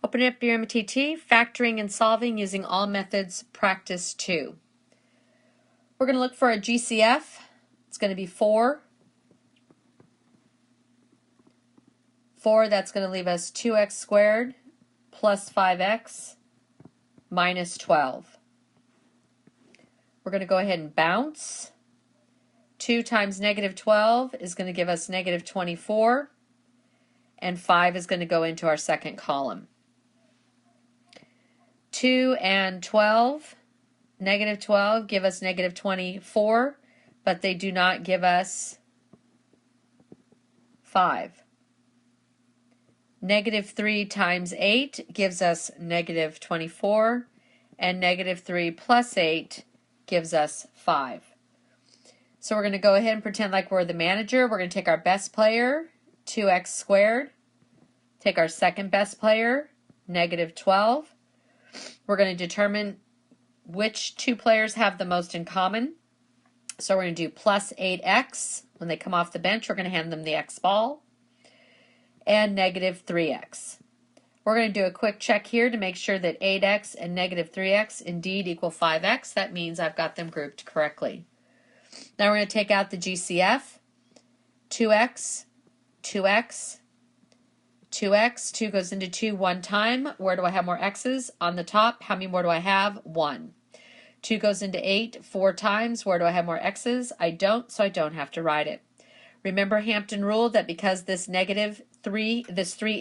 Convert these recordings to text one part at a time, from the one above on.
Open up your MTT, factoring and solving using all methods, practice 2. We're going to look for a GCF. It's going to be 4. 4, that's going to leave us 2x squared plus 5x minus 12. We're going to go ahead and bounce. 2 times negative 12 is going to give us negative 24, and 5 is going to go into our second column. 2 and 12, negative 12 give us negative 24, but they do not give us 5. Negative 3 times 8 gives us negative 24, and negative 3 plus 8 gives us 5. So we're going to go ahead and pretend like we're the manager. We're going to take our best player, 2x squared, take our second best player, negative 12. We're going to determine which two players have the most in common. So we're going to do plus 8x. When they come off the bench, we're going to hand them the x ball. And negative 3x. We're going to do a quick check here to make sure that 8x and negative 3x indeed equal 5x. That means I've got them grouped correctly. Now we're going to take out the GCF. 2x, 2x, 2x. 2 goes into 2 one time. Where do I have more x's? On the top, how many more do I have? 1. 2 goes into 8 4 times. Where do I have more x's? I don't, so I don't have to write it. Remember Hampton rule that because this 3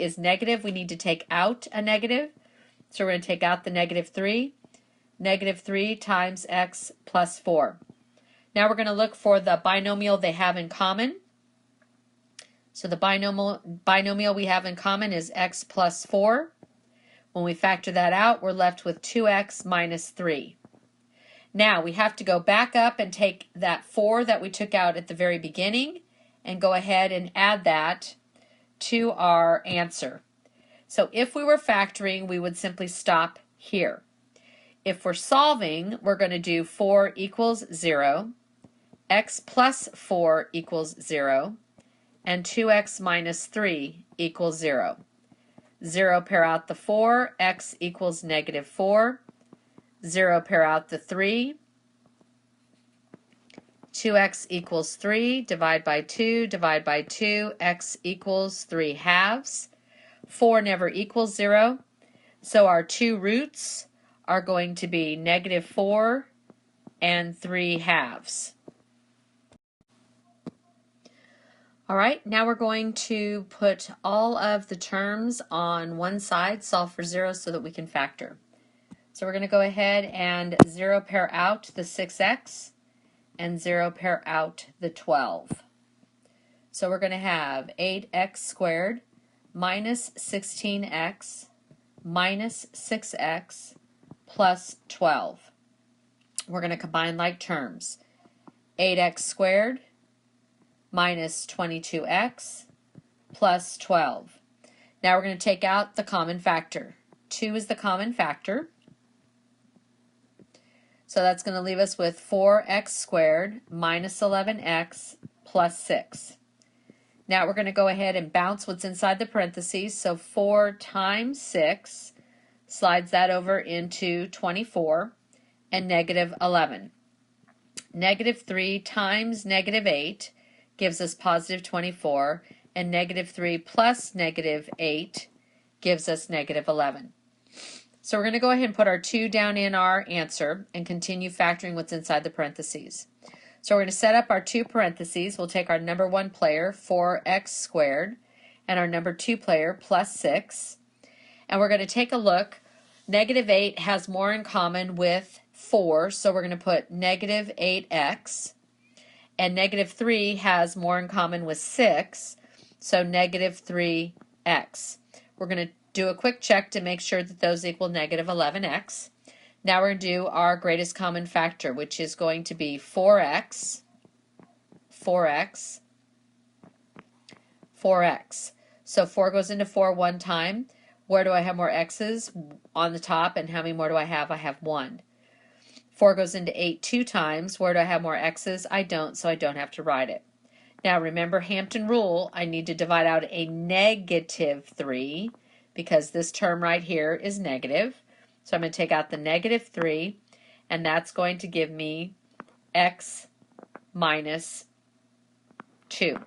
is negative, we need to take out a negative. So we're going to take out the negative 3. Negative 3 times x plus 4. Now we're going to look for the binomial they have in common. So the binomial we have in common is x plus 4. When we factor that out, we're left with 2x minus 3. Now we have to go back up and take that 4 that we took out at the very beginning and go ahead and add that to our answer. So if we were factoring, we would simply stop here. If we're solving, we're going to do 4 equals 0, x plus 4 equals 0, and 2x minus 3 equals 0. 0 pair out the 4, x equals negative 4. 0 pair out the 3. 2x equals 3, divide by 2, x equals 3 halves. 4 never equals 0, so our two roots are going to be negative 4 and 3 halves. All right, now we're going to put all of the terms on one side, solve for 0 so that we can factor. So we're going to go ahead and 0 pair out the 6x. And 0 pair out the 12. So we're going to have 8x squared minus 16x minus 6x plus 12. We're going to combine like terms. 8x squared minus 22x plus 12. Now we're going to take out the common factor. 2 is the common factor. So that's going to leave us with 4x squared minus 11x plus 6. Now we're going to go ahead and bounce what's inside the parentheses. So 4 times 6 slides that over into 24 and negative 11. Negative 3 times negative 8 gives us positive 24, and negative 3 plus negative 8 gives us negative 11. So we're going to go ahead and put our 2 down in our answer and continue factoring what's inside the parentheses. So we're going to set up our 2 parentheses. We'll take our number 1 player, 4x squared, and our number 2 player, plus 6. And we're going to take a look. Negative 8 has more in common with 4, so we're going to put negative 8x. And negative 3 has more in common with 6, so negative 3x. We're going to do a quick check to make sure that those equal negative 11x. Now we're going to do our greatest common factor, which is going to be 4x, 4x, 4x. So 4 goes into 4 one time. Where do I have more x's? On the top, and how many more do I have? I have 1. 4 goes into 8 2 times. Where do I have more x's? I don't, so I don't have to write it. Now remember Hampton rule, I need to divide out a negative 3. because this term right here is negative. So I'm going to take out the negative 3, and that's going to give me x minus 2.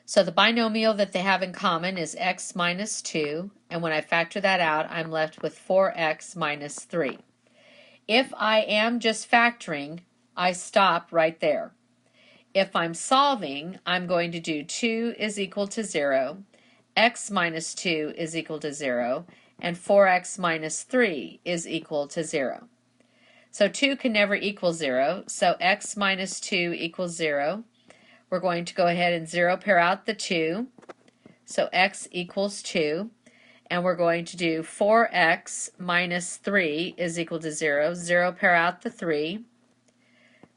So the binomial that they have in common is x minus 2, and when I factor that out, I'm left with 4x minus 3. If I am just factoring, I stop right there. If I'm solving, I'm going to do 2 is equal to 0, x minus 2 is equal to 0, and 4x minus 3 is equal to 0. So 2 can never equal 0, so x minus 2 equals 0. We're going to go ahead and 0 pair out the 2, so x equals 2, and we're going to do 4x minus 3 is equal to 0. 0 pair out the 3.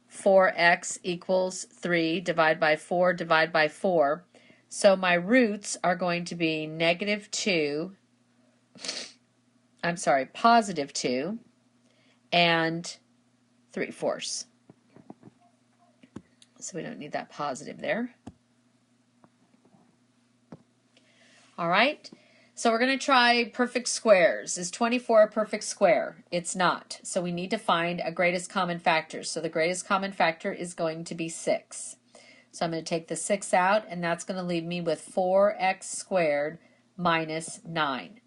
4x equals 3, divide by 4, divide by 4. So my roots are going to be positive 2 and 3/4. So we don't need that positive there. All right, so we're going to try perfect squares. Is 24 a perfect square? It's not. So we need to find a greatest common factor. So the greatest common factor is going to be 6. So I'm going to take the 6 out, and that's going to leave me with 4x squared minus 9.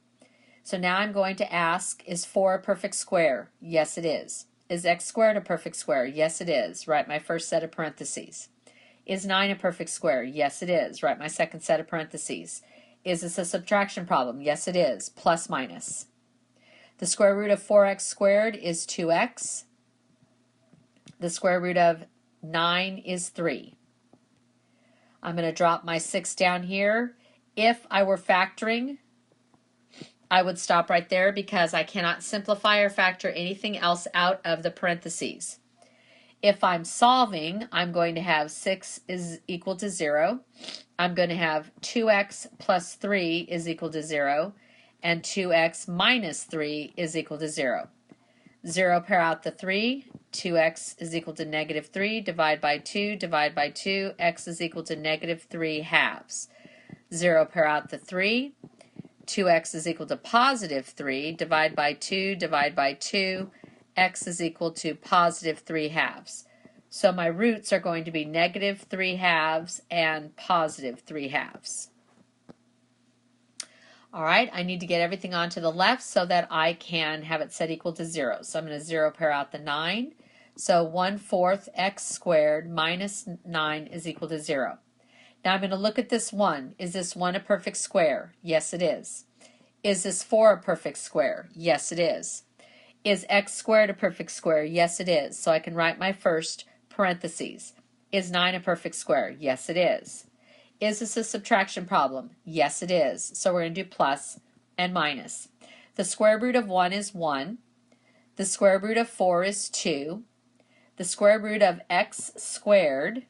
So now I'm going to ask, is 4 a perfect square? Yes, it is. Is x squared a perfect square? Yes, it is. Write my first set of parentheses. Is 9 a perfect square? Yes, it is. Write my second set of parentheses. Is this a subtraction problem? Yes, it is. Plus, minus. The square root of 4x squared is 2x. The square root of 9 is 3. I'm going to drop my 6 down here. If I were factoring, I would stop right there because I cannot simplify or factor anything else out of the parentheses. If I'm solving, I'm going to have 6 is equal to 0. I'm going to have 2x plus 3 is equal to 0, and 2x minus 3 is equal to 0. 0 pair out the 3, 2x is equal to negative 3, divide by 2, x is equal to negative 3 halves. 0 pair out the 3, 2x is equal to positive 3, divide by 2, x is equal to positive 3 halves. So my roots are going to be negative 3 halves and positive 3 halves. All right, I need to get everything onto the left so that I can have it set equal to 0. So I'm going to 0 pair out the 9. So 1/4 x squared minus 9 is equal to 0. Now I'm going to look at this 1. Is this 1 a perfect square? Yes, it is. Is this 4 a perfect square? Yes, it is. Is x squared a perfect square? Yes, it is. So I can write my first parentheses. Is 9 a perfect square? Yes, it is. Is this a subtraction problem? Yes, it is. So we're going to do plus and minus. The square root of 1 is 1. The square root of 4 is 2. The square root of x squared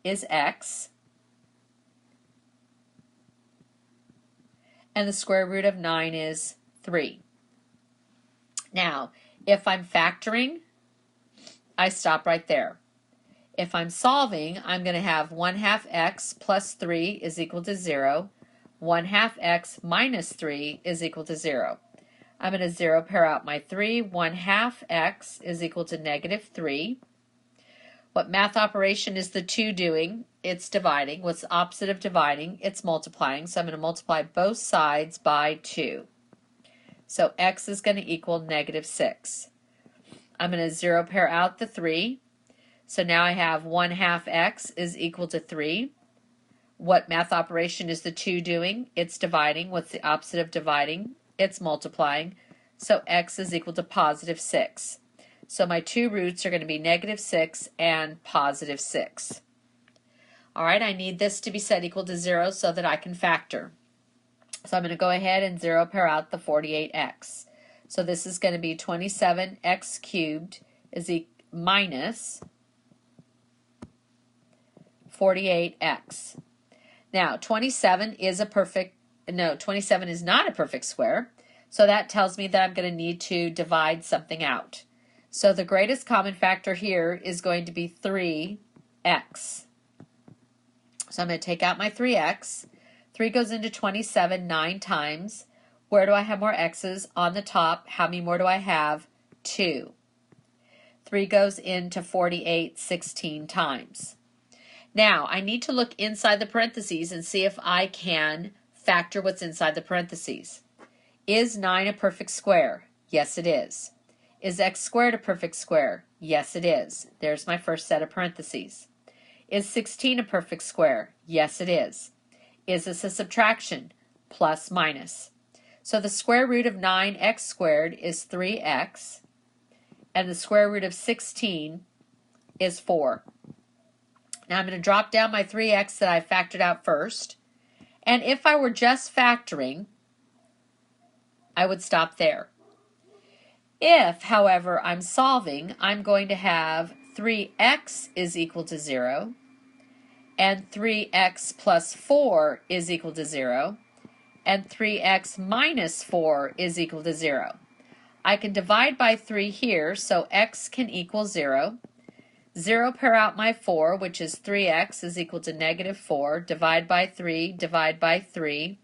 is x. And the square root of 9 is 3. Now, if I'm factoring, I stop right there. If I'm solving, I'm going to have 1/2 x plus 3 is equal to 0. 1/2 x minus 3 is equal to 0. I'm going to 0 pair out my 3. 1/2 x is equal to negative 3. What math operation is the 2 doing? It's dividing. What's the opposite of dividing? It's multiplying. So I'm going to multiply both sides by 2. So x is going to equal negative 6. I'm going to 0 pair out the 3. So now I have 1/2 x is equal to 3. What math operation is the 2 doing? It's dividing. What's the opposite of dividing? It's multiplying. So x is equal to positive 6. So my two roots are going to be negative 6 and positive 6. All right, I need this to be set equal to 0 so that I can factor. So I'm going to go ahead and 0 pair out the 48x. So this is going to be 27x cubed is minus 48x. Now, 27 is not a perfect square, so that tells me that I'm going to need to divide something out. So the greatest common factor here is going to be 3x. So I'm going to take out my 3x. 3 goes into 27 9 times. Where do I have more x's? On the top. How many more do I have? 2. 3 goes into 48 16 times. Now, I need to look inside the parentheses and see if I can factor what's inside the parentheses. Is 9 a perfect square? Yes, it is. Is x squared a perfect square? Yes, it is. There's my first set of parentheses. Is 16 a perfect square? Yes, it is. Is this a subtraction? Plus, minus. So the square root of 9x squared is 3x, and the square root of 16 is 4. Now I'm going to drop down my 3x that I factored out first, and if I were just factoring, I would stop there. If, however, I'm solving, I'm going to have 3x is equal to 0, and 3x plus 4 is equal to 0, and 3x minus 4 is equal to 0. I can divide by 3 here, so x can equal 0. 0 pair out my 4, which is 3x is equal to negative 4. Divide by 3, divide by 3.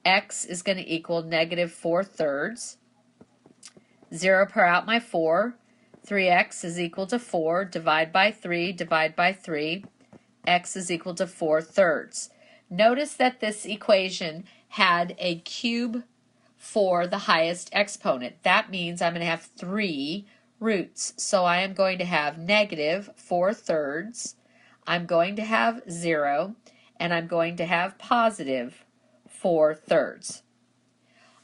X is going to equal negative 4/3. 0 pair out my 4. 3x is equal to 4. Divide by 3, divide by 3. X is equal to 4/3. Notice that this equation had a cube for the highest exponent. That means I'm going to have 3 roots. So I am going to have negative 4/3. I'm going to have 0. And I'm going to have positive 4/3.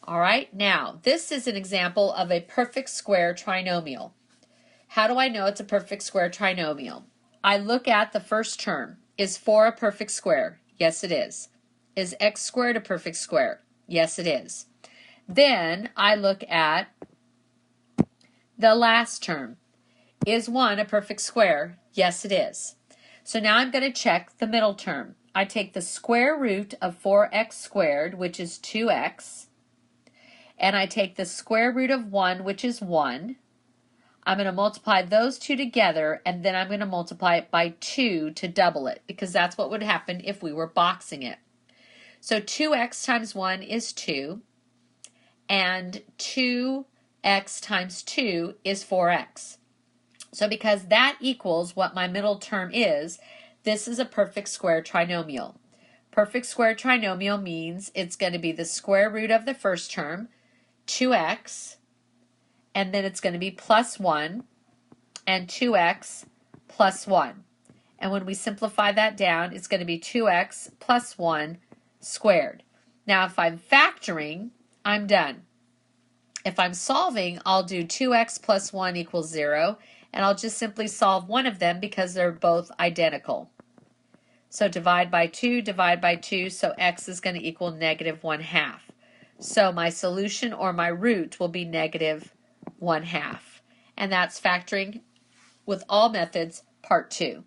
All right, now this is an example of a perfect square trinomial. How do I know it's a perfect square trinomial? I look at the first term. Is 4 a perfect square? Yes, it is. Is x squared a perfect square? Yes, it is. Then I look at the last term. Is 1 a perfect square? Yes, it is. So now I'm going to check the middle term. I take the square root of 4x squared, which is 2x, and I take the square root of 1, which is 1. I'm going to multiply those two together, and then I'm going to multiply it by 2 to double it, because that's what would happen if we were boxing it. So 2x times 1 is 2, and 2x times 2 is 4x. So because that equals what my middle term is, this is a perfect square trinomial. Perfect square trinomial means it's going to be the square root of the first term, 2x, and then it's going to be plus 1, and 2x plus 1. And when we simplify that down, it's going to be 2x plus 1 squared. Now, if I'm factoring, I'm done. If I'm solving, I'll do 2x plus 1 equals 0, and I'll just simply solve one of them because they're both identical. So divide by 2, so x is going to equal negative 1/2. So my solution or my root will be negative 1/2. And that's factoring with all methods, part 2.